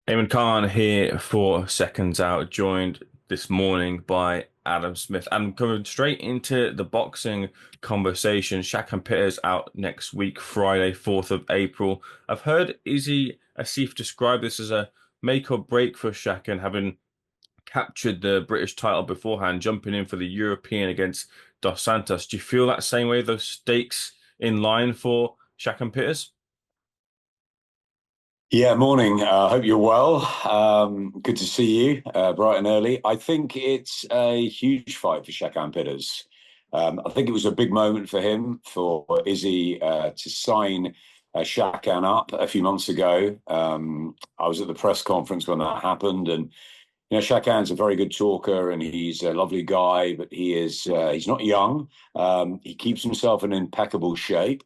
Eamon Khan here for Seconds Out, joined this morning by Adam Smith. And coming straight into the boxing conversation, Shakan Peters out next week, Friday, 4th of April. I've heard Izzy Asif describe this as a make or break for Shakan, having captured the British title beforehand, jumping in for the European against Dos Santos. Do you feel that same way, those stakes in line for Shakan Peters? Yeah, morning. Hope you're well. Good to see you, bright and early. I think it's a huge fight for Shakan Pitters. I think it was a big moment for him, for Izzy to sign Shakan up a few months ago. I was at the press conference when that happened, and Shakan's a very good talker, and he's a lovely guy, but he's not young. He keeps himself in impeccable shape.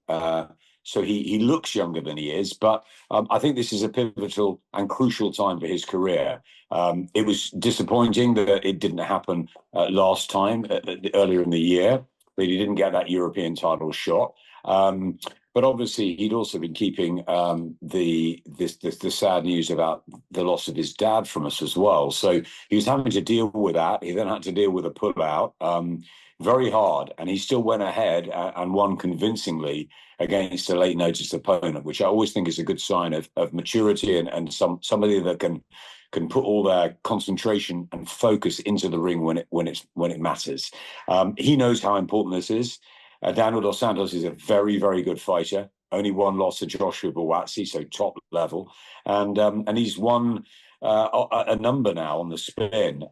So he looks younger than he is, but I think this is a pivotal and crucial time for his career. It was disappointing that it didn't happen last time, earlier in the year, that he didn't get that European title shot. But obviously, he'd also been keeping the sad news about the loss of his dad from us as well. So he was having to deal with that. He then had to deal with a pullout, very hard, and he still went ahead and won convincingly against a late notice opponent, which I always think is a good sign of maturity and somebody that can put all their concentration and focus into the ring when it matters. He knows how important this is. Daniel Dos Santos is a very, very good fighter. Only one loss to Joshua Buatsi, so top level, and he's won a number now on the spin.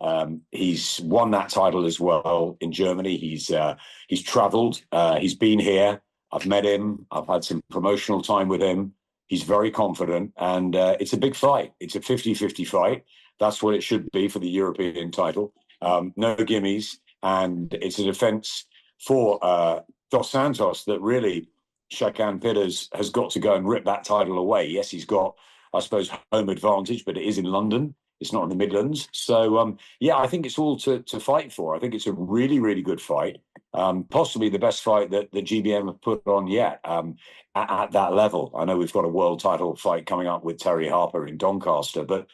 He's won that title as well in Germany. He's travelled. He's been here. I've met him. I've had some promotional time with him. He's very confident, and it's a big fight. It's a 50-50 fight. That's what it should be for the European title. No gimmies, and it's a defence for Dos Santos that really Shakan Pitters has got to go and rip that title away. Yes, he's got, I suppose, home advantage, but it is in London. It's not in the Midlands. So, yeah, I think it's all to fight for. I think it's a really, really good fight. Possibly the best fight that the GBM have put on yet, at that level. I know we've got a world title fight coming up with Terry Harper in Doncaster, but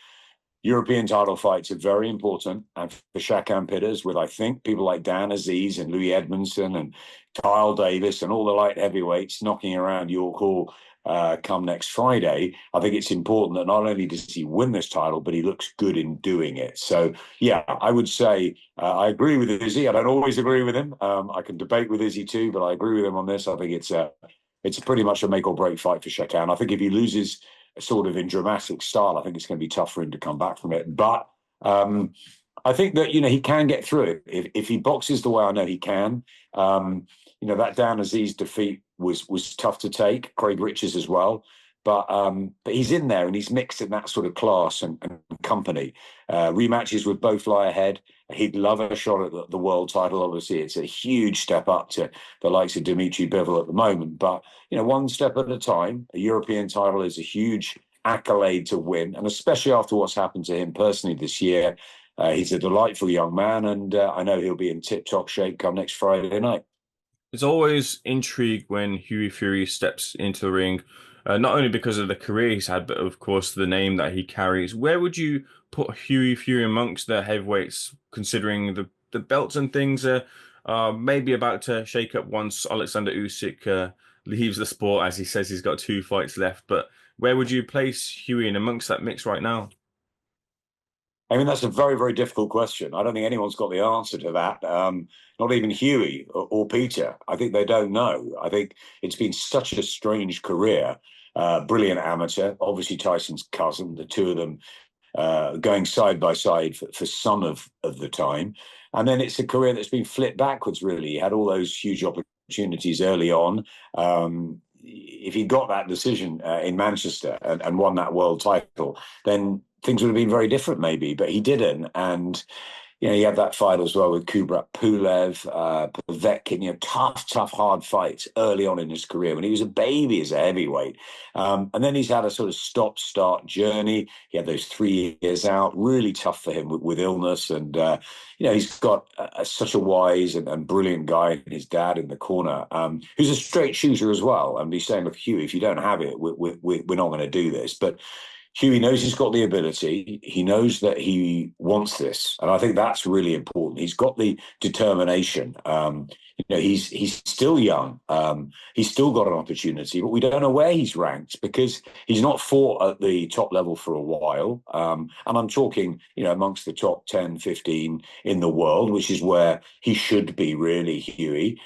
European title fights are very important. And for Shakan Pitters, with I think people like Dan Aziz and Louis Edmondson and Kyle Davis and all the light heavyweights knocking around York Hall come next Friday, I think it's important that not only does he win this title, but he looks good in doing it. So, yeah, I would say I agree with Izzy. I don't always agree with him. I can debate with Izzy too, but I agree with him on this. I think it's pretty much a make or break fight for Shakan. I think if he loses sort of in dramatic style, I think it's going to be tough for him to come back from it. But I think that he can get through it if he boxes the way I know he can. That Dan Aziz defeat was tough to take. Craig Richards as well. But he's in there and he's mixed in that sort of class and company. Rematches would both lie ahead. He'd love a shot at the world title. Obviously, it's a huge step up to the likes of Dimitri Bivol at the moment. But, one step at a time. A European title is a huge accolade to win. And especially after what's happened to him personally this year, he's a delightful young man. And I know he'll be in tip-top shape come next Friday night. There's always intrigue when Huey Fury steps into the ring, not only because of the career he's had, but of course the name that he carries. Where would you put Huey Fury amongst the heavyweights, considering the belts and things are maybe about to shake up once Alexander Usyk leaves the sport, as he says he's got two fights left. But where would you place Huey in amongst that mix right now? I mean, that's a very, very difficult question. I don't think anyone's got the answer to that. Not even Huey or Peter. I think they don't know. I think it's been such a strange career. Brilliant amateur, obviously Tyson's cousin, the two of them going side by side for some of the time. And then it's a career that's been flipped backwards, really. He had all those huge opportunities early on. If he got that decision in Manchester and won that world title, then things would have been very different, maybe. But he didn't. And he had that fight as well with Kubrat Pulev, Povetkin, tough, hard fights early on in his career when he was a baby as a heavyweight. And then he's had a sort of stop-start journey. He had those 3 years out, really tough for him with illness. And, he's got such a wise and brilliant guy, and his dad in the corner, who's a straight shooter as well. And he's saying, look, Hugh, if you don't have it, we're not going to do this. But Huey knows he's got the ability. He knows that he wants this, and I think that's really important. He's got the determination. He's still young. He's still got an opportunity, but we don't know where he's ranked because he's not fought at the top level for a while. And I'm talking, amongst the top 10, 15 in the world, which is where he should be, really, Huey.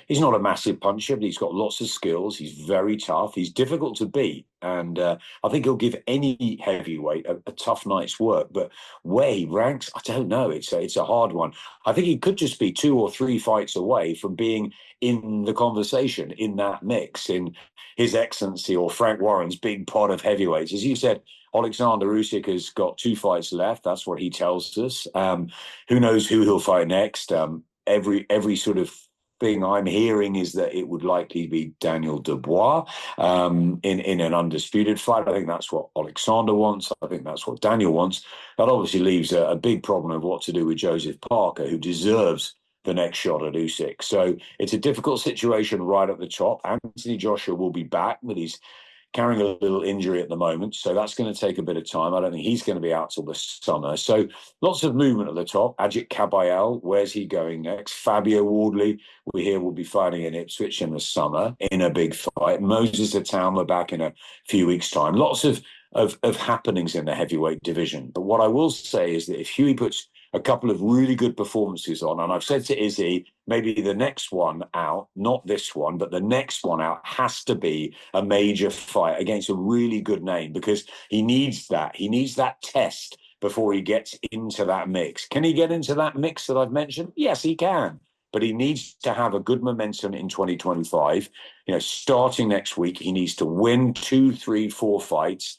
He's not a massive puncher, but he's got lots of skills. He's very tough. He's difficult to beat. And I think he'll give any heavyweight a tough night's work. But where he ranks, I don't know. It's a hard one. I think he could just be 2 or 3 fights away from being in the conversation, in that mix, in His Excellency or Frank Warren's big pot of heavyweights. As you said, Alexander Usyk has got 2 fights left. That's what he tells us. Who knows who he'll fight next? Every sort of thing I'm hearing is that it would likely be Daniel Dubois in an undisputed fight. I think that's what Alexander wants. I think that's what Daniel wants. That obviously leaves a big problem of what to do with Joseph Parker, who deserves the next shot at Usyk. So it's a difficult situation right at the top. Anthony Joshua will be back, but he's carrying a little injury at the moment, so that's going to take a bit of time. I don't think he's going to be out till the summer. So lots of movement at the top. Ajit Kabayel, where's he going next? Fabio Wardley, we hear, will be fighting in Ipswich in the summer in a big fight. Moses Atama back in a few weeks' time. Lots of happenings in the heavyweight division. But what I will say is that if Huey puts a couple of really good performances on, and I've said to Izzy, maybe the next one out, not this one, but the next one out has to be a major fight against a really good name, because he needs that. He needs that test before he gets into that mix. Can he get into that mix that I've mentioned? Yes, he can. But he needs to have a good momentum in 2025. Starting next week, he needs to win 2, 3, 4 fights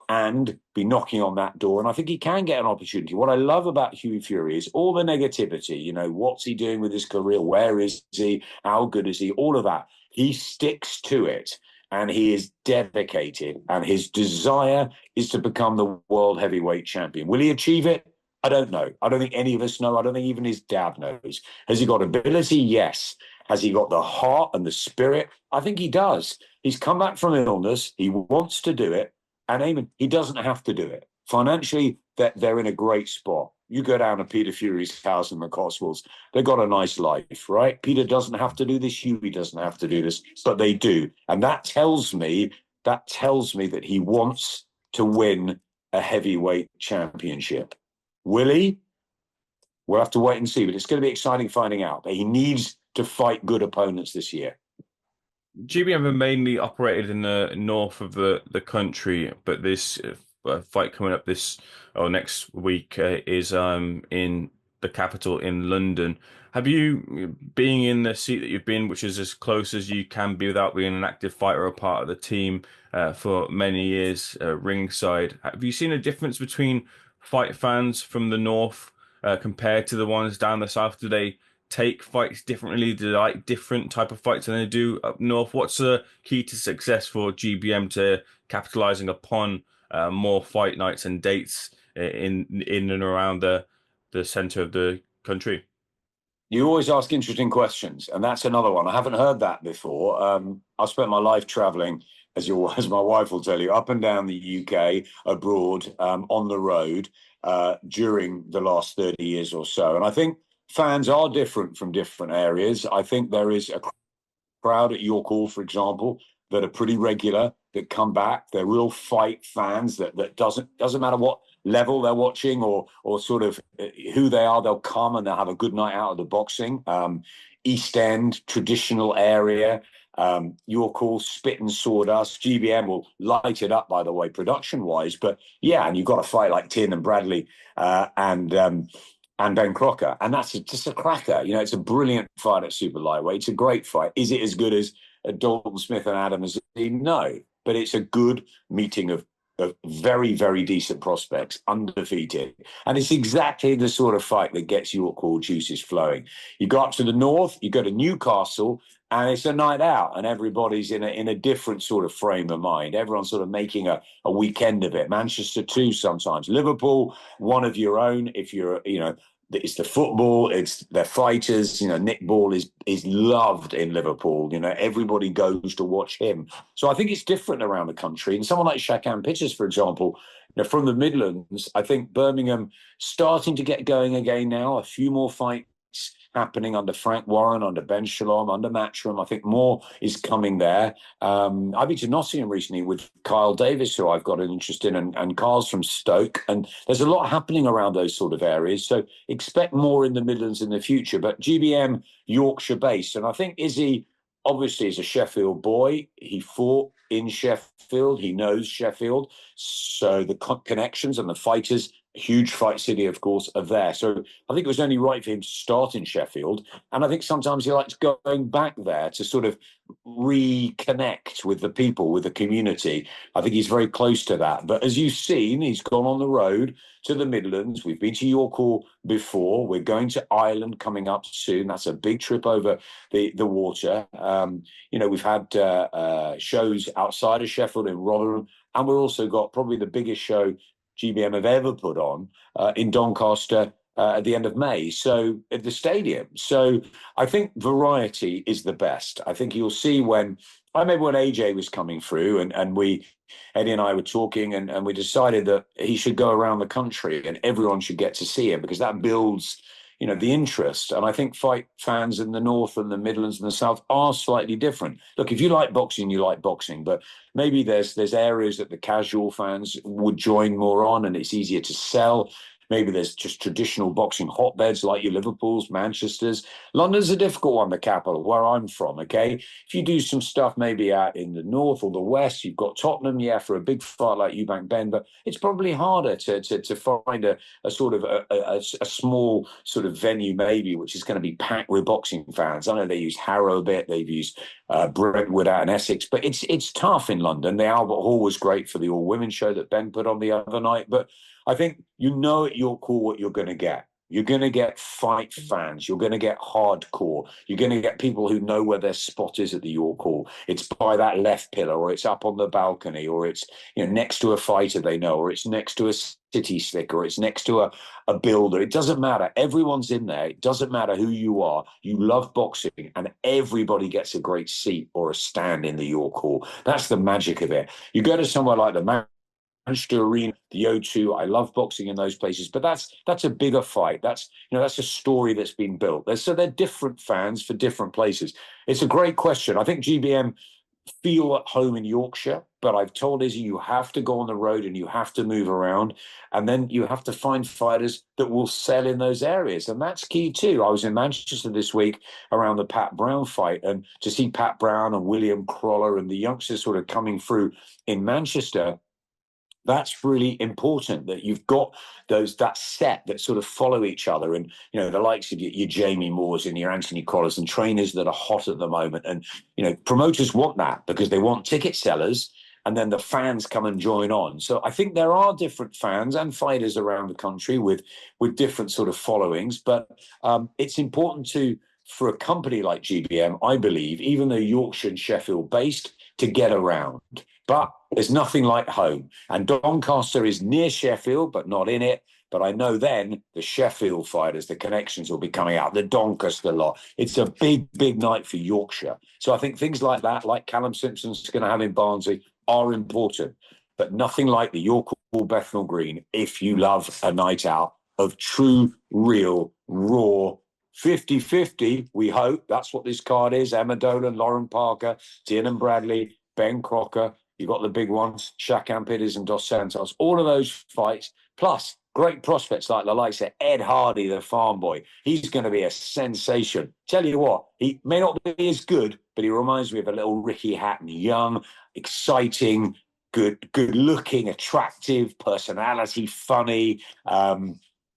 and be knocking on that door. And I think he can get an opportunity. What I love about Huey Fury is all the negativity. What's he doing with his career? Where is he? How good is he? All of that. He sticks to it, and he is dedicated, and his desire is to become the world heavyweight champion. Will he achieve it? I don't know. I don't think any of us know. I don't think even his dad knows. Has he got ability? Yes. Has he got the heart and the spirit? I think he does. He's come back from illness. He wants to do it. And Eamon, he doesn't have to do it. Financially, they're in a great spot. You go down to Peter Fury's house in the Cotswolds, they've got a nice life, right? Peter doesn't have to do this. Huey doesn't have to do this, but they do. And that tells me that he wants to win a heavyweight championship. Will he? We'll have to wait and see, but it's going to be exciting finding out. But he needs to fight good opponents this year. GBM have mainly operated in the north of the country, but this fight coming up next week is in the capital in London. Have you, being in the seat that you've been, which is as close as you can be without being an active fighter or part of the team for many years, ringside, have you seen a difference between fight fans from the north compared to the ones down the south? Do they take fights differently? Do they like different type of fights than they do up north? What's the key to success for GBM to capitalizing upon more fight nights and dates in and around the center of the country? You always ask interesting questions, and that's another one. I haven't heard that before. I've spent my life traveling, as my wife will tell you, up and down the UK, abroad, on the road during the last 30 years or so. And I think fans are different from different areas. I think there is a crowd at York Hall, for example, that are pretty regular, that come back. They're real fight fans that doesn't matter what level they're watching or sort of who they are, they'll come and they'll have a good night out of the boxing. East End, traditional area, York Hall, spit and sawdust. GBM will light it up, by the way, production-wise. But yeah, and you've got a fight like Tin and Bradley and Ben Crocker. And that's just a cracker. It's a brilliant fight at super lightweight. It's a great fight. Is it as good as Dalton Smith and Adam Azzi? No, but it's a good meeting of very, very decent prospects, undefeated. And it's exactly the sort of fight that gets York Hall juices flowing. You go up to the north, you go to Newcastle, and it's a night out, and everybody's in a different sort of frame of mind. Everyone's sort of making a weekend of it. Manchester too sometimes. Liverpool, one of your own, if you're, it's the football, it's their fighters. You know, Nick Ball is loved in Liverpool. You know, everybody goes to watch him. So I think it's different around the country. And someone like Shakan Pitchers, for example, you know, from the Midlands, I think Birmingham starting to get going again now. A few more fights happening under Frank Warren, under Ben Shalom, under Matchroom. I think more is coming there. I've been to Nottingham recently with Kyle Davis, who I've got an interest in, and Carl's from Stoke. And there's a lot happening around those sort of areas. So expect more in the Midlands in the future. But GBM, Yorkshire based. And I think Izzy obviously is a Sheffield boy. He fought in Sheffield. He knows Sheffield. So the connections and the fighters, huge fight city, of course, are there. So I think it was only right for him to start in Sheffield. And I think sometimes he likes going back there to sort of reconnect with the people, with the community. I think he's very close to that. But as you've seen, he's gone on the road to the Midlands. We've been to York Hall before. We're going to Ireland coming up soon. That's a big trip over the water. You know, we've had shows outside of Sheffield in Rotherham, and we've also got probably the biggest show GBM have ever put on in Doncaster at the end of May, so at the stadium. So I think variety is the best. I think you'll see when, I remember when AJ was coming through and Eddie and I were talking and we decided that he should go around the country and everyone should get to see him because that builds, you know, the interest. And I think fight fans in the North and the Midlands and the South are slightly different. Look, if you like boxing, you like boxing, but maybe there's areas that the casual fans would join more on and it's easier to sell. Maybe there's just traditional boxing hotbeds like your Liverpools, Manchesters. London's a difficult one, the capital, where I'm from, okay? If you do some stuff maybe out in the north or the west, you've got Tottenham, yeah, for a big fight like Eubank Bend, but it's probably harder to find a sort of a small sort of venue maybe, which is going to be packed with boxing fans. I know they use Harrow a bit, they've used Brentwood out in Essex, but it's tough in London. The Albert Hall was great for the all-women show that Ben put on the other night, but I think you know at York Hall what you're going to get. You're going to get fight fans. You're going to get hardcore. You're going to get people who know where their spot is at the York Hall. It's by that left pillar, or it's up on the balcony, or it's, you know, next to a fighter they know, or it's next to a city stick, or it's next to a builder. It doesn't matter. Everyone's in there. It doesn't matter who you are. You love boxing, and everybody gets a great seat or a stand in the York Hall. That's the magic of it. You go to somewhere like the Manchester Arena, the O2. I love boxing in those places, but that's a bigger fight. That's, you know, that's a story that's been built. So they're different fans for different places. It's a great question. I think GBM feel at home in Yorkshire, but I've told Izzy you have to go on the road and you have to move around, and then you have to find fighters that will sell in those areas, and that's key too. I was in Manchester this week around the Pat Brown fight, and to see Pat Brown and William Crawler and the youngsters sort of coming through in Manchester, that's really important, that you've got that set that sort of follow each other, and you know, the likes of your Jamie Moores and your Anthony Collars and trainers that are hot at the moment. And you know, promoters want that because they want ticket sellers, and then the fans come and join on. So I think there are different fans and fighters around the country with different sort of followings, but it's important for a company like GBM, I believe, even though Yorkshire and Sheffield based, to get around. But there's nothing like home. And Doncaster is near Sheffield, but not in it. But I know then the Sheffield fighters, the connections will be coming out, the Doncaster lot. It's a big, big night for Yorkshire. So I think things like that, like Callum Simpson's going to have in Barnsley, are important. But nothing like the York Hall Bethnal Green if you love a night out of true, real, raw 50-50, we hope. That's what this card is. Emma Dolan, Lauren Parker, Tiernan Bradley, Ben Crocker. You've got the big ones, Shakan Pittis and Dos Santos. All of those fights, plus great prospects like the likes of Ed Hardy, the farm boy. He's going to be a sensation. Tell you what, he may not be as good, but he reminds me of a little Ricky Hatton. Young, exciting, good-looking, attractive, personality, funny.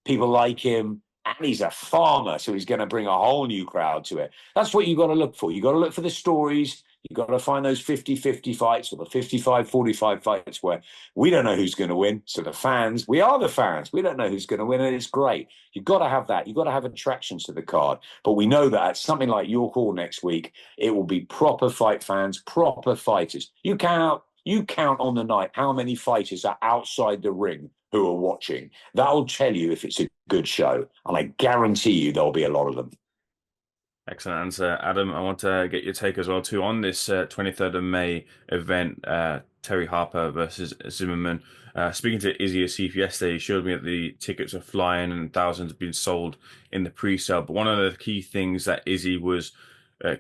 People like him. And he's a farmer, so he's going to bring a whole new crowd to it. That's what you've got to look for. You've got to look for the stories. You've got to find those 50-50 fights or the 55-45 fights where we don't know who's going to win. So the fans, we are the fans. We don't know who's going to win, and it's great. You've got to have that. You've got to have attractions to the card. But we know that at something like York Hall next week, it will be proper fight fans, proper fighters. You count on the night how many fighters are outside the ring who are watching. That'll tell you if it's a good show. And I guarantee you there'll be a lot of them. Excellent answer, Adam. I want to get your take as well too on this 23rd of May event, Terry Harper versus Zimmerman. Speaking to Izzy Asif yesterday, he showed me that the tickets are flying and thousands have been sold in the pre-sale. But one of the key things that Izzy was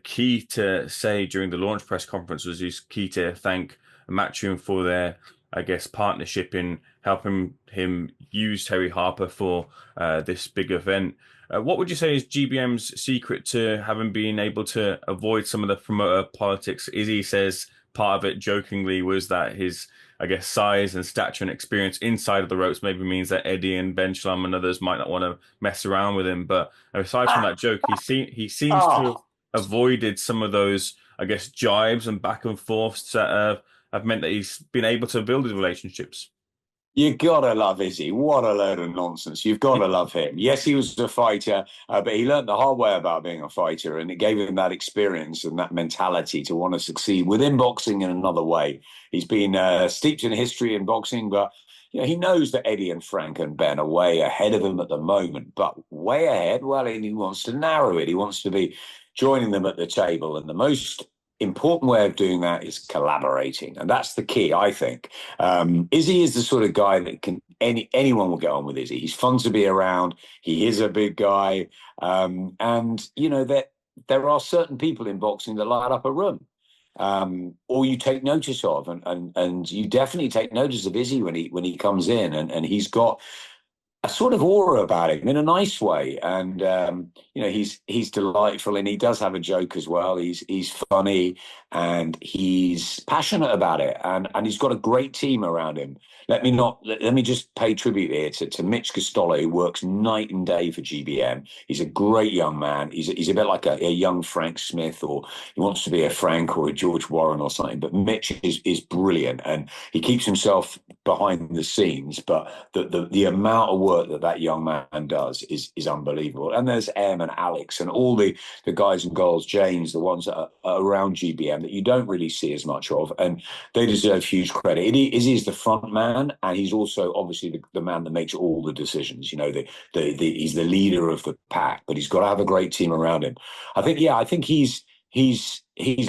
key to say during the launch press conference was he's key to thank Matchroom for their, I guess, partnership in helping him use Terry Harper for this big event. What would you say is GBM's secret to having been able to avoid some of the promoter politics? Izzy says part of it jokingly was that his, I guess, size and stature and experience inside of the ropes maybe means that Eddie and Ben Schlum and others might not want to mess around with him. But aside from that joke, he seems to have Oh, avoided some of those, I guess, jibes and back and forths that have meant that he's been able to build his relationships. you gotta love Izzy. What a load of nonsense. You've got to love him. Yes, he was a fighter, but he learned the hard way about being a fighter, and it gave him that experience and that mentality to want to succeed within boxing in another way. He's been steeped in history in boxing, but he knows that Eddie and Frank and Ben are way ahead of him at the moment, but way ahead. Well, and he wants to narrow it. He wants to be joining them at the table, and the most important way of doing that is collaborating, and that's the key, I think. Izzy is the sort of guy that anyone will get on with Izzy. He's fun to be around. He is a big guy, and that there are certain people in boxing that light up a room, or you take notice of, and you definitely take notice of Izzy when he comes in, and he's got a sort of aura about him in a nice way, and he's delightful, and he does have a joke as well. He's funny, and he's passionate about it, and he's got a great team around him. Let me just pay tribute here to Mitch Costello, who works night and day for GBM. He's a great young man. He's a bit like a young Frank Smith, or he wants to be a Frank or a George Warren or something. But Mitch is brilliant, and he keeps himself behind the scenes, but the amount of work that young man does is unbelievable. And there's Em and Alex and all the guys and girls, James, the ones that are around GBM that you don't really see as much of, and they deserve huge credit. Izzy's the front man, and he's also obviously the man that makes all the decisions. He's the leader of the pack, but he's got to have a great team around him. I think he's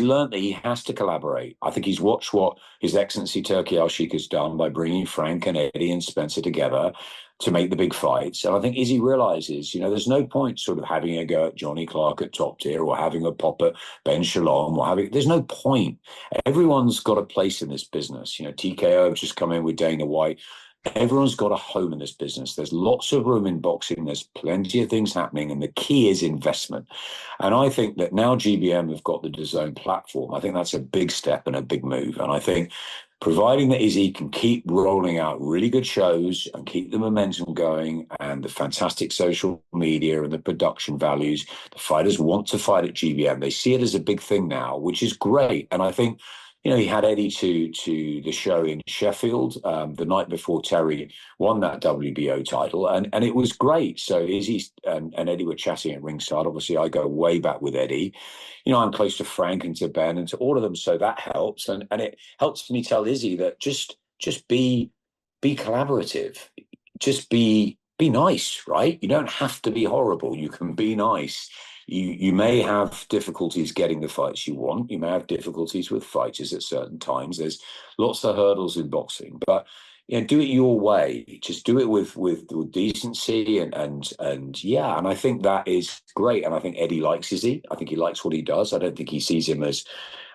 learned that he has to collaborate. I think he's watched what His Excellency Turki Al-Sheikh has done by bringing Frank and Eddie and Spencer together to make the big fights. And I think Izzy realizes, there's no point sort of having a go at Johnny Clark at top tier, or having a pop at Ben Shalom, there's no point. Everyone's got a place in this business. TKO have just come in with Dana White. Everyone's got a home in this business. There's lots of room in boxing. There's plenty of things happening, and the key is investment. And I think that now GBM have got the DAZN platform. I think that's a big step and a big move. And I think providing that Izzy can keep rolling out really good shows and keep the momentum going, and the fantastic social media and the production values, the fighters want to fight at GBM. They see it as a big thing now, which is great. And I think he had Eddie to the show in Sheffield the night before Terry won that WBO title, and it was great. So Izzy and Eddie were chatting at ringside. Obviously, I go way back with Eddie. I'm close to Frank and to Ben and to all of them, so that helps. And it helps me tell Izzy that just be collaborative, just be nice, right? You don't have to be horrible. You can be nice. You may have difficulties getting the fights you want. You may have difficulties with fighters at certain times. There's lots of hurdles in boxing, but do it your way. Just do it with decency and yeah. And I think that is great. And I think Eddie likes Izzy. I think he likes what he does. I don't think he sees him as.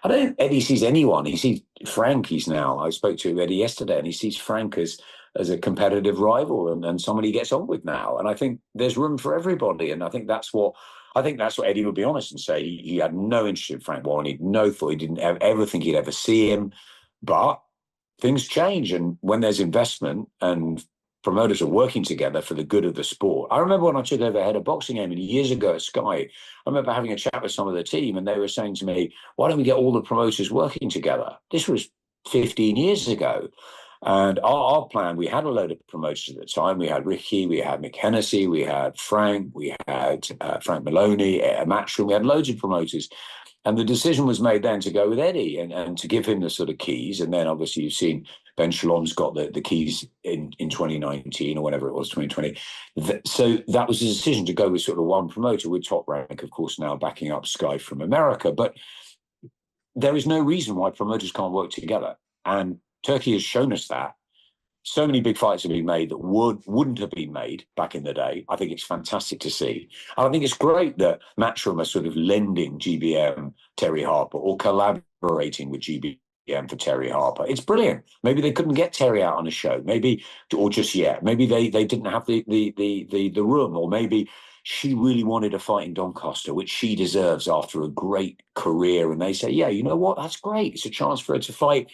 I don't think Eddie sees anyone. He sees Frank. I spoke to Eddie yesterday, and he sees Frank as a competitive rival and somebody he gets on with now. And I think there's room for everybody. And I think that's what Eddie would be honest and say. He had no interest in Frank Warren. He had no thought. He didn't ever think he'd ever see him. But things change. And when there's investment and promoters are working together for the good of the sport. I remember when I took over head of boxing aiming years ago at Sky, I remember having a chat with some of the team, and they were saying to me, why don't we get all the promoters working together? This was 15 years ago. And our plan, we had a load of promoters at the time. We had Ricky, we had Mick Hennessy, we had Frank, we had Frank Maloney, Matchroom. We had loads of promoters. And the decision was made then to go with Eddie and to give him the sort of keys. And then obviously you've seen Ben Shalom's got the keys in 2019 or whenever it was, 2020. So that was a decision to go with sort of one promoter, with Top Rank, of course, now backing up Sky from America. But there is no reason why promoters can't work together. And Turkey has shown us that. So many big fights have been made that wouldn't have been made back in the day. I think it's fantastic to see. And I think it's great that Matchroom are sort of lending GBM Terry Harper or collaborating with GBM for Terry Harper. It's brilliant. Maybe they couldn't get Terry out on a show, maybe, or just yet. Maybe they didn't have the room, or maybe she really wanted a fight in Doncaster, which she deserves after a great career. And they say, yeah, you know what? That's great. It's a chance for her to fight,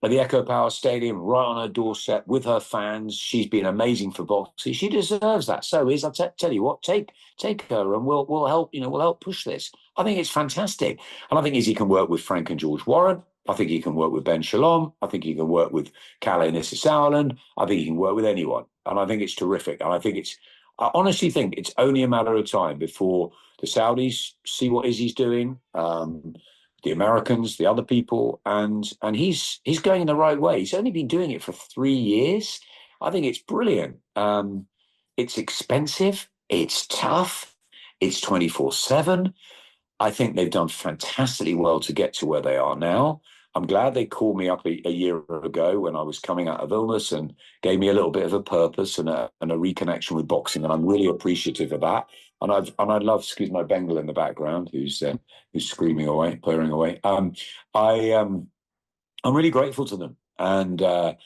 at the Echo Power Stadium, right on her doorstep with her fans. She's been amazing for boxing. She deserves that. So is, tell you what, take her, and we'll help. We'll help push this. I think it's fantastic, and I think Izzy can work with Frank and George Warren. I think he can work with Ben Shalom. I think he can work with Kalle Sauerland. I think he can work with anyone, and I think it's terrific. And I honestly think it's only a matter of time before the Saudis see what Izzy's doing. The Americans, the other people, and he's going in the right way. He's only been doing it for 3 years. I think it's brilliant. It's expensive. It's tough. It's 24/7. I think they've done fantastically well to get to where they are now. I'm glad they called me up a year ago when I was coming out of illness and gave me a little bit of a purpose and a reconnection with boxing, and I'm really appreciative of that. And I love, excuse my Bengal in the background, who's screaming away, purring away. I'm really grateful to them. And, I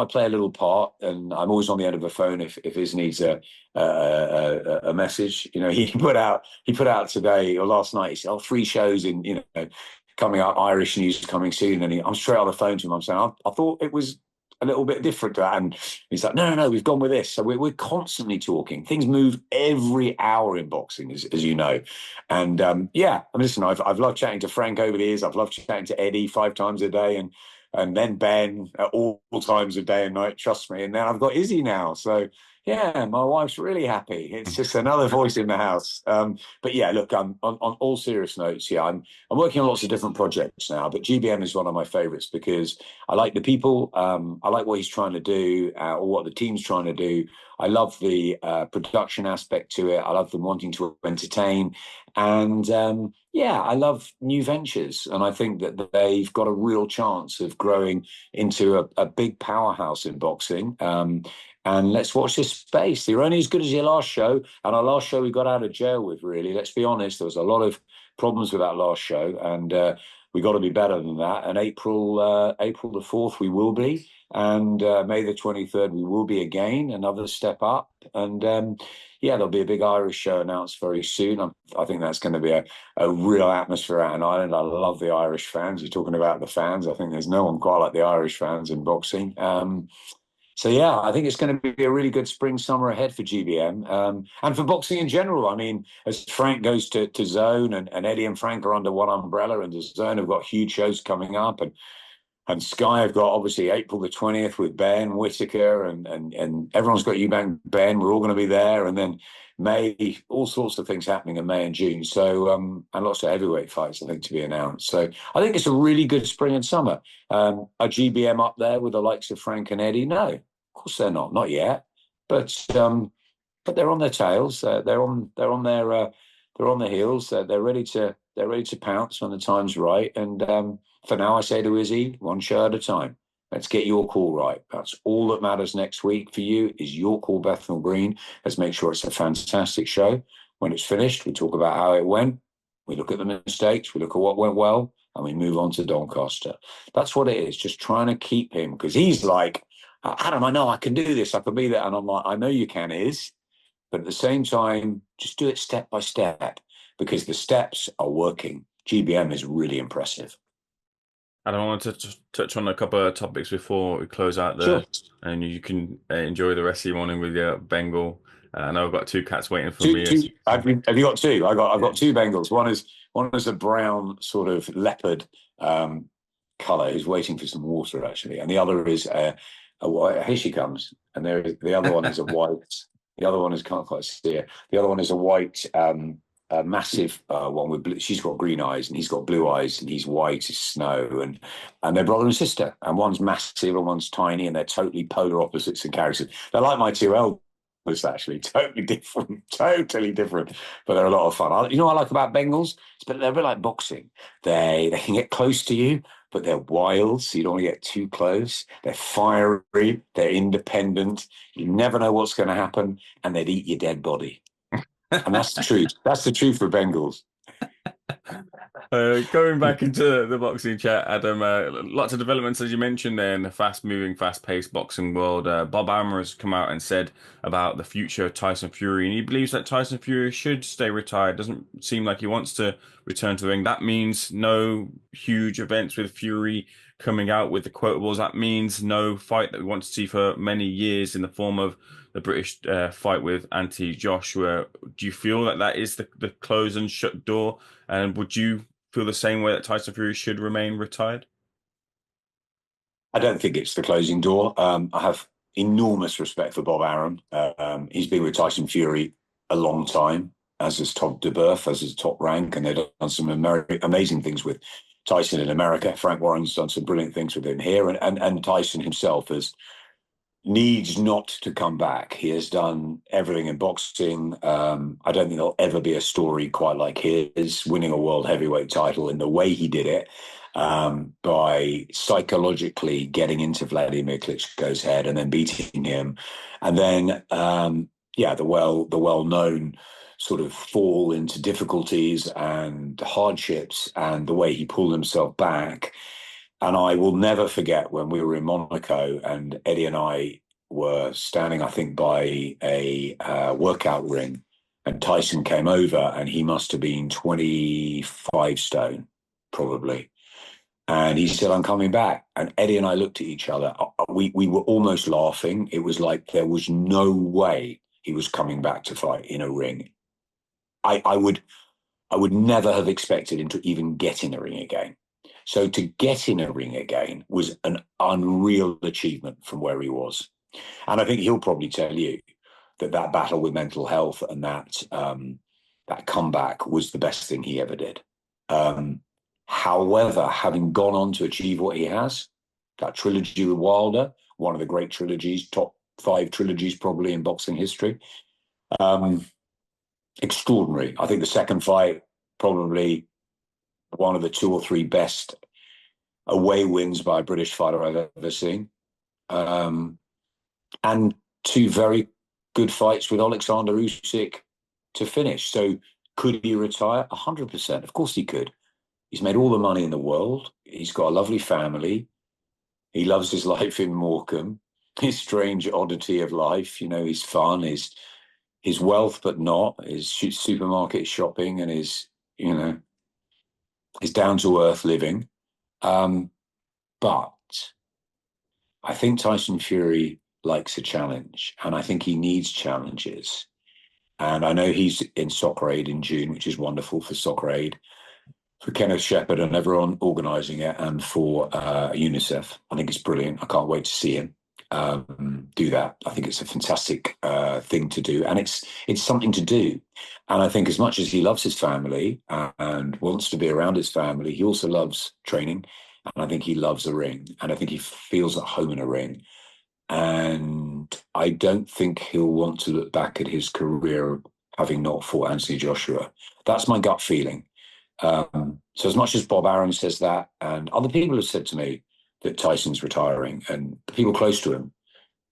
play a little part, and I'm always on the end of a phone if Iz needs a message. He put out today or last night, he said, 3 shows in, coming up, Irish news coming soon. And I'm straight on the phone to him. I'm saying, I thought it was a little bit different to that. And he's like, no, we've gone with this. So we're constantly talking. Things move every hour in boxing, as you know. And listen, I've loved chatting to Frank over the years. I've loved chatting to Eddie 5 times a day, and then Ben at all times of day and night, trust me. And then I've got Izzy now. So yeah, my wife's really happy. It's just another voice in the house. But yeah, look, I'm on all serious notes. Yeah, I'm working on lots of different projects now, but GBM is one of my favorites because I like the people. I like what he's trying to do, or what the team's trying to do. I love the production aspect to it. I love them wanting to entertain. And I love new ventures. And I think that they've got a real chance of growing into a big powerhouse in boxing. And let's watch this space. You're only as good as your last show. And our last show we got out of jail with, really. Let's be honest, there was a lot of problems with that last show. And we got to be better than that. And April the 4th, we will be. And May the 23rd, we will be again, another step up. And there'll be a big Irish show announced very soon. I think that's going to be a real atmosphere out in Ireland. I love the Irish fans. You're talking about the fans. I think there's no one quite like the Irish fans in boxing. So, yeah, I think it's going to be a really good spring, summer ahead for GBM and for boxing in general. I mean, as Frank goes to Zone and Eddie and Frank are under one umbrella, and Zone have got huge shows coming up. And Sky have got, obviously, April the 20th with Ben Whitaker, and everyone's got Eubank Ben. We're all going to be there. And then May, all sorts of things happening in May and June. So, and lots of heavyweight fights, I think, to be announced. So I think it's a really good spring and summer. Are GBM up there with the likes of Frank and Eddie? No, of course they're not yet. But they're on their tails. They're on their heels. They're ready to pounce when the time's right. And for now, I say to Izzy, one show at a time. Let's get your call right. That's all that matters next week for you is your call, Bethnal Green. Let's make sure it's a fantastic show. When it's finished, we talk about how it went. We look at the mistakes. We look at what went well. And we move on to Doncaster. That's what it is, just trying to keep him. Because he's like, Adam, I know I can do this. I can be there. And I'm like, I know you can, Iz. But at the same time, just do it step by step. Because the steps are working. GBM is really impressive. And I wanted to touch on a couple of topics before we close out Sure. and you can enjoy the rest of your morning with your Bengal. I know I've got 2 cats waiting for me. Have you got 2? I've got 2 Bengals. One is a brown sort of leopard color who's waiting for some water, actually, and the other is a white. Here she comes, and the other one is a white. The other one is, can't quite see it. The other one is a white a massive one with blue. She's got green eyes and he's got blue eyes and he's white as snow, and they're brother and sister, and one's massive and one's tiny, and they're totally polar opposites in character. They're like my two elders, actually, totally different, but they're a lot of fun. You know what I like about Bengals? They're a bit like boxing. They can get close to you, but they're wild, so you don't want to get too close. They're fiery, they're independent. You never know what's going to happen, and they'd eat your dead body. And that's the truth. That's the truth for Bengals. Going back into the boxing chat, Adam, lots of developments, as you mentioned there, in the fast-moving, fast-paced boxing world. Bob Arum has come out and said about the future of Tyson Fury, and he believes that Tyson Fury should stay retired. Doesn't seem like he wants to return to the ring. That means no huge events with Fury coming out with the quotables. That means no fight that we want to see for many years in the form of the British fight with Anthony Joshua. Do you feel that that is the closed and shut door? And would you feel the same way that Tyson Fury should remain retired? I don't think it's the closing door. I have enormous respect for Bob Arum. He's been with Tyson Fury a long time, as has Todd DeBerth, as his top rank, and they've done some amazing things with Tyson in America. Frank Warren's done some brilliant things with him here, and Tyson himself needs not to come back. He has done everything in boxing. I don't think there'll ever be a story quite like his, winning a world heavyweight title in the way he did it, by psychologically getting into Vladimir Klitschko's head and then beating him. And then, the well-known sort of fall into difficulties and hardships, and the way he pulled himself back. And I will never forget when we were in Monaco and Eddie and I were standing, I think, by a workout ring, and Tyson came over, and he must have been 25 stone, probably. And he said, "I'm coming back." And Eddie and I looked at each other. We were almost laughing. It was like there was no way he was coming back to fight in a ring. I would never have expected him to even get in a ring again. So to get in a ring again was an unreal achievement from where he was. And I think he'll probably tell you that battle with mental health and that comeback was the best thing he ever did. However, having gone on to achieve what he has, that trilogy with Wilder, one of the great trilogies, top 5 trilogies probably in boxing history, extraordinary. I think the second fight, probably one of the 2 or 3 best away wins by a British fighter I've ever seen. And 2 very good fights with Alexander Usyk to finish. So could he retire? 100%. Of course he could. He's made all the money in the world. He's got a lovely family. He loves his life in Morecambe, his strange oddity of life, his fun, his wealth, but not his supermarket shopping, and his down-to-earth living. But I think Tyson Fury likes a challenge, and I think he needs challenges. And I know he's in Soccer Aid in June, which is wonderful for Soccer Aid, for Kenneth Shepherd and everyone organising it, and for UNICEF. I think it's brilliant. I can't wait to see him do that. I think it's a fantastic thing to do, and it's something to do. And I think as much as he loves his family and wants to be around his family, he also loves training, and I think he loves a ring, and I think he feels at home in a ring. And I don't think he'll want to look back at his career having not fought Anthony Joshua. That's my gut feeling. So as much as Bob Arum says that, and other people have said to me that Tyson's retiring, and the people close to him,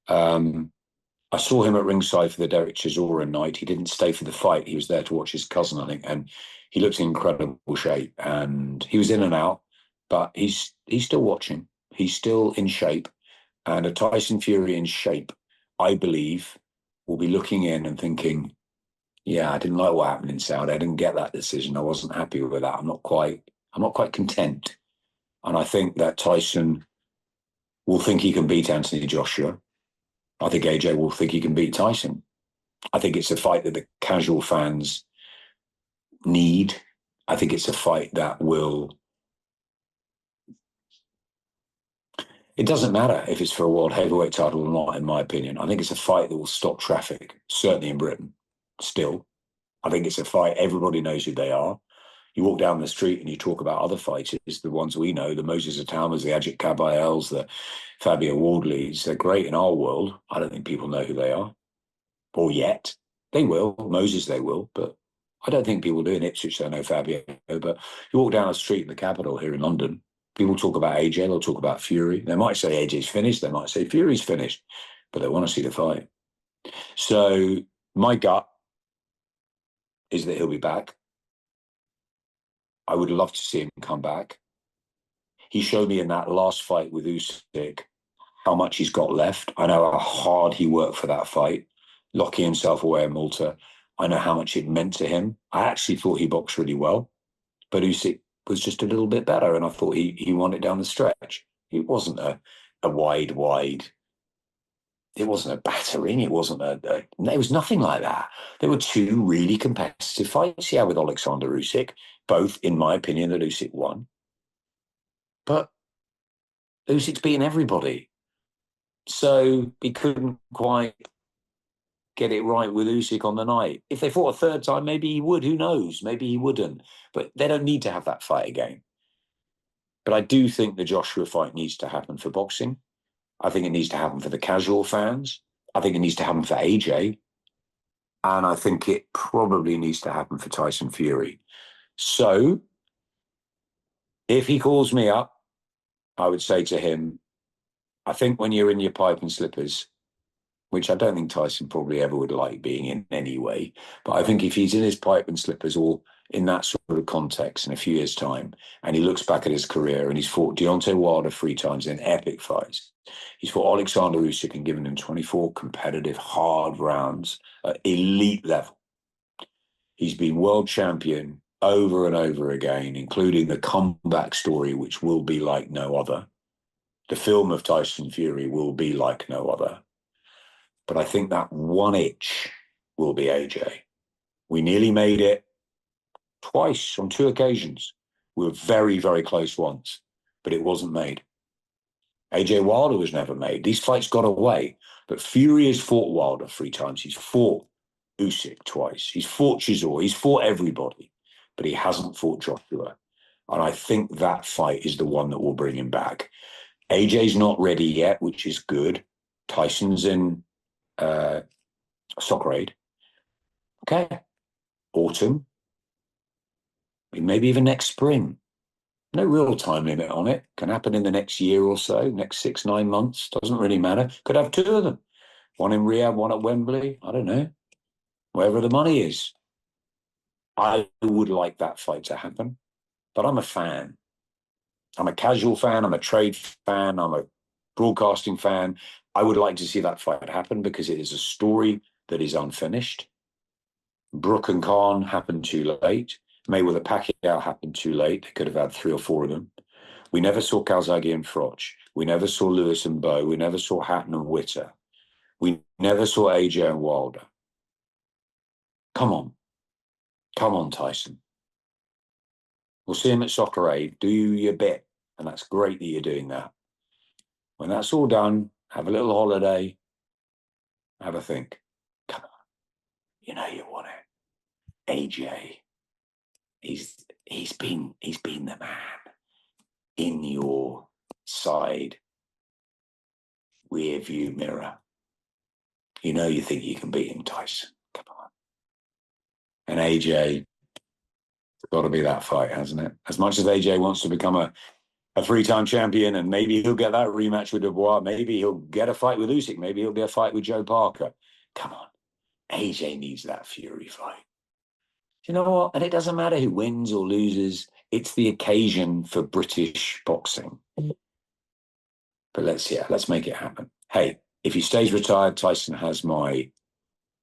I saw him at ringside for the Derek Chisora night. He didn't stay for the fight. He was there to watch his cousin, I think, and he looked in incredible shape, and he was in and out, but he's still watching. He's still in shape, and a Tyson Fury in shape, I believe, will be looking in and thinking, yeah, I didn't like what happened in Saudi. I didn't get that decision. I wasn't happy with that. I'm not quite content. And I think that Tyson will think he can beat Anthony Joshua. I think AJ will think he can beat Tyson. I think it's a fight that the casual fans need. I think it's a fight that will... It doesn't matter if it's for a world heavyweight title or not, in my opinion. I think it's a fight that will stop traffic, certainly in Britain, still. I think it's a fight. Everybody knows who they are. You walk down the street and you talk about other fighters, the ones we know, the Moses Atamas, the Ajit Kabayels, the Fabio Wardleys. They're great in our world. I don't think people know who they are. Or yet. They will. Moses, they will. But I don't think people do in Ipswich, they know Fabio. But you walk down the street in the capital here in London, people talk about AJ, they'll talk about Fury. They might say AJ's finished. They might say Fury's finished. But they want to see the fight. So my gut is that he'll be back. I would love to see him come back. He showed me in that last fight with Usyk how much he's got left. I know how hard he worked for that fight, locking himself away in Malta. I know how much it meant to him. I actually thought he boxed really well, but Usyk was just a little bit better, and I thought he won it down the stretch. It wasn't a wide. It wasn't a battering. It wasn't it was nothing like that. There were two really competitive fights he had with Alexander Usyk, both, in my opinion, that Usyk won. But Usyk's beaten everybody. So he couldn't quite get it right with Usyk on the night. If they fought a third time, maybe he would. Who knows? Maybe he wouldn't. But they don't need to have that fight again. But I do think the Joshua fight needs to happen for boxing. I think it needs to happen for the casual fans. I think it needs to happen for AJ. And I think it probably needs to happen for Tyson Fury. So if he calls me up, I would say to him, I think when you're in your pipe and slippers, which I don't think Tyson probably ever would like being in anyway, but I think if he's in his pipe and slippers or in that sort of context in a few years' time, and he looks back at his career and he's fought Deontay Wilder 3 times in epic fights, he's fought Alexander Usyk and given him 24 competitive, hard rounds at elite level. He's been world champion over and over again, including the comeback story, which will be like no other. The film of Tyson Fury will be like no other. But I think that one itch will be AJ. We nearly made it twice on 2 occasions. We were very, very close once, but it wasn't made. AJ Wilder was never made. These fights got away. But Fury has fought Wilder 3 times. He's fought Usyk twice. He's fought Chisora. He's fought everybody. But he hasn't fought Joshua. And I think that fight is the one that will bring him back. AJ's not ready yet, which is good. Tyson's in Soccer Aid. Okay. Autumn. Maybe even next spring. No real time limit on it. Can happen in the next year or so, next 6-9 months. Doesn't really matter. Could have 2 of them. One in Riyadh, one at Wembley. I don't know. Wherever the money is. I would like that fight to happen. But I'm a fan. I'm a casual fan. I'm a trade fan. I'm a broadcasting fan. I would like to see that fight happen because it is a story that is unfinished. Brook and Khan happened too late. Mayweather Pacquiao happened too late. They could have had 3 or 4 of them. We never saw Calzaghe and Froch. We never saw Lewis and Bowe. We never saw Hatton and Witter. We never saw AJ and Wilder. Come on. Come on, Tyson. We'll see him at Soccer Aid. Do your bit. And that's great that you're doing that. When that's all done, have a little holiday. Have a think. Come on. You know you want it. AJ. He's been the man in your side rear view mirror. You know you think you can beat him, Tyson. Come on. And AJ, it's got to be that fight, hasn't it? As much as AJ wants to become a 3-time champion, and maybe he'll get that rematch with Dubois, maybe he'll get a fight with Usyk, maybe he'll be a fight with Joe Parker. Come on. AJ needs that Fury fight. You know what? And it doesn't matter who wins or loses. It's the occasion for British boxing. But let's make it happen. Hey, if he stays retired, Tyson has my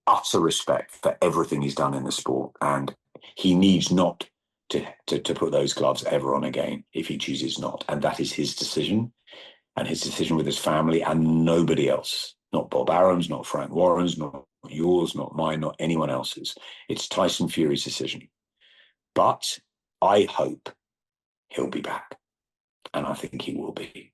utter respect for everything he's done in the sport. And he needs not to put those gloves ever on again if he chooses not. And that is his decision and his decision with his family and nobody else. Not Bob Arum's, not Frank Warren's, not yours, not mine, not anyone else's. It's Tyson Fury's decision. But I hope he'll be back. And I think he will be.